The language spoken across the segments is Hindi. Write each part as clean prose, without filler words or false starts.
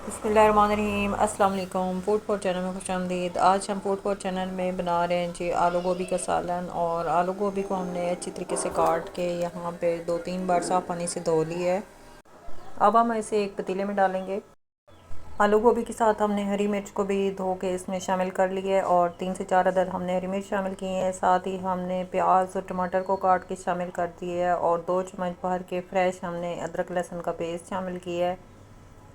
बिस्मिल्लाहिर्रहमानिर्रहीम। अस्सलाम वालेकुम। फूड फॉर चैनल में खुश आमदीद। आज हम फूड फॉर चैनल में बना रहे हैं जी आलू गोभी का सालन। और आलू गोभी को हमने अच्छी तरीके से काट के यहाँ पे 2-3 बार साफ़ पानी से धो लिया है। अब हम इसे एक पतीले में डालेंगे। आलू गोभी के साथ हमने हरी मिर्च को भी धो के इसमें शामिल कर लिया है और 3 से 4 अदद हमने हरी मिर्च शामिल किए हैं। साथ ही हमने प्याज और टमाटर को काट के शामिल कर दिया है और 2 चम्मच भर के फ्रेश हमने अदरक लहसुन का पेस्ट शामिल किया है।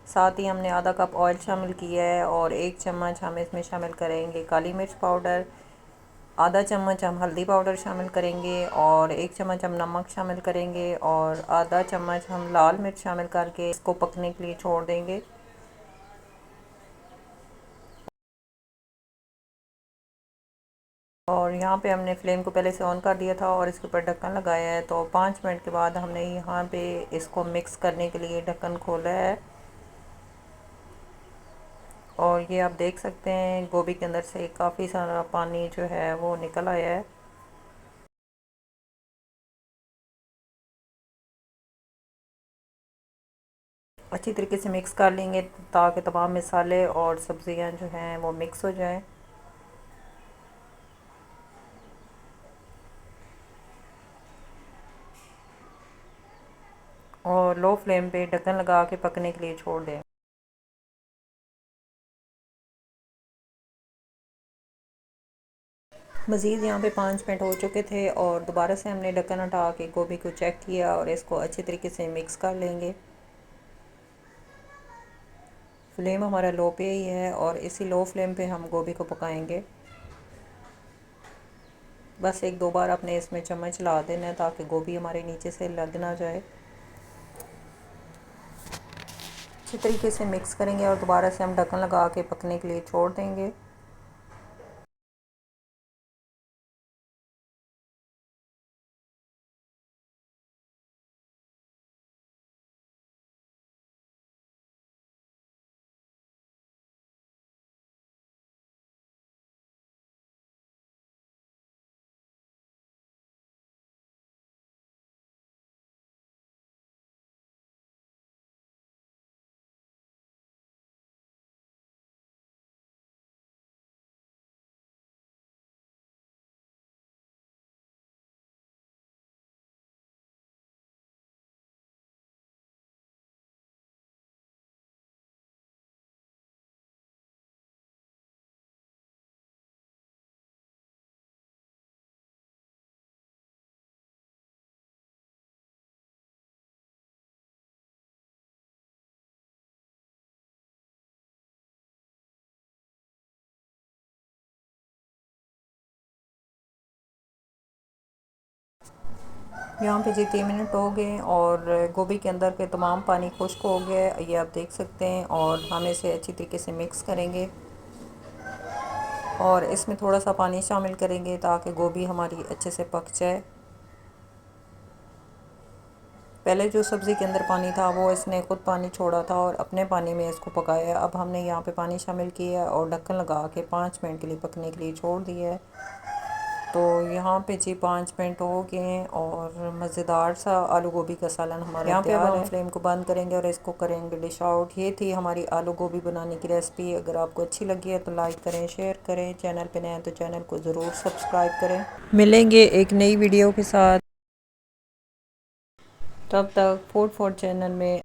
साथ ही हमने आधा कप ऑयल शामिल किया है और 1 चम्मच हम इसमें शामिल करेंगे काली मिर्च पाउडर। आधा चम्मच हम हल्दी पाउडर शामिल करेंगे और 1 चम्मच हम नमक शामिल करेंगे और आधा चम्मच हम लाल मिर्च शामिल करके इसको पकने के लिए छोड़ देंगे। और यहाँ पे हमने फ्लेम को पहले से ऑन कर दिया था और इसके ऊपर ढक्कन लगाया है। तो 5 मिनट के बाद हमने यहाँ पे इसको मिक्स करने के लिए ढक्कन खोला है और ये आप देख सकते हैं गोभी के अंदर से काफ़ी सारा पानी जो है वो निकल आया है। अच्छी तरीके से मिक्स कर लेंगे ताकि तमाम मसाले और सब्ज़ियां जो हैं वो मिक्स हो जाएं। और लो फ्लेम पे ढक्कन लगा के पकने के लिए छोड़ दें। मज़ीद यहाँ पे 5 मिनट हो चुके थे और दोबारा से हमने ढक्कन हटा के गोभी को चेक किया और इसको अच्छी तरीके से मिक्स कर लेंगे। फ्लेम हमारा लो पे ही है और इसी लो फ्लेम पे हम गोभी को पकाएंगे। बस 1-2 बार अपने इसमें चम्मच ला देना है ताकि गोभी हमारे नीचे से लग ना जाए। अच्छी तरीके से मिक्स करेंगे और दोबारा से हम ढक्कन लगा के पकने के लिए छोड़ देंगे। यहाँ पे जी 3 मिनट हो गए और गोभी के अंदर के तमाम पानी खुश्क हो गया है, ये आप देख सकते हैं। और हम इसे अच्छी तरीके से मिक्स करेंगे और इसमें थोड़ा सा पानी शामिल करेंगे ताकि गोभी हमारी अच्छे से पक जाए। पहले जो सब्ज़ी के अंदर पानी था वो इसने खुद पानी छोड़ा था और अपने पानी में इसको पकाया है। अब हमने यहाँ पे पानी शामिल किया है और ढक्कन लगा के 5 मिनट के लिए पकने के लिए छोड़ दिया है। तो यहाँ पे जी 5 मिनट हो गए हैं और मज़ेदार सा आलू गोभी का सालन हमारा यहाँ पे अब हम फ्लेम को बंद करेंगे और इसको करेंगे डिश आउट। ये थी हमारी आलू गोभी बनाने की रेसिपी। अगर आपको अच्छी लगी है तो लाइक करें, शेयर करें। चैनल पे नए हैं तो चैनल को ज़रूर सब्सक्राइब करें। मिलेंगे एक नई वीडियो के साथ, तब तक फूड फॉर चैनल में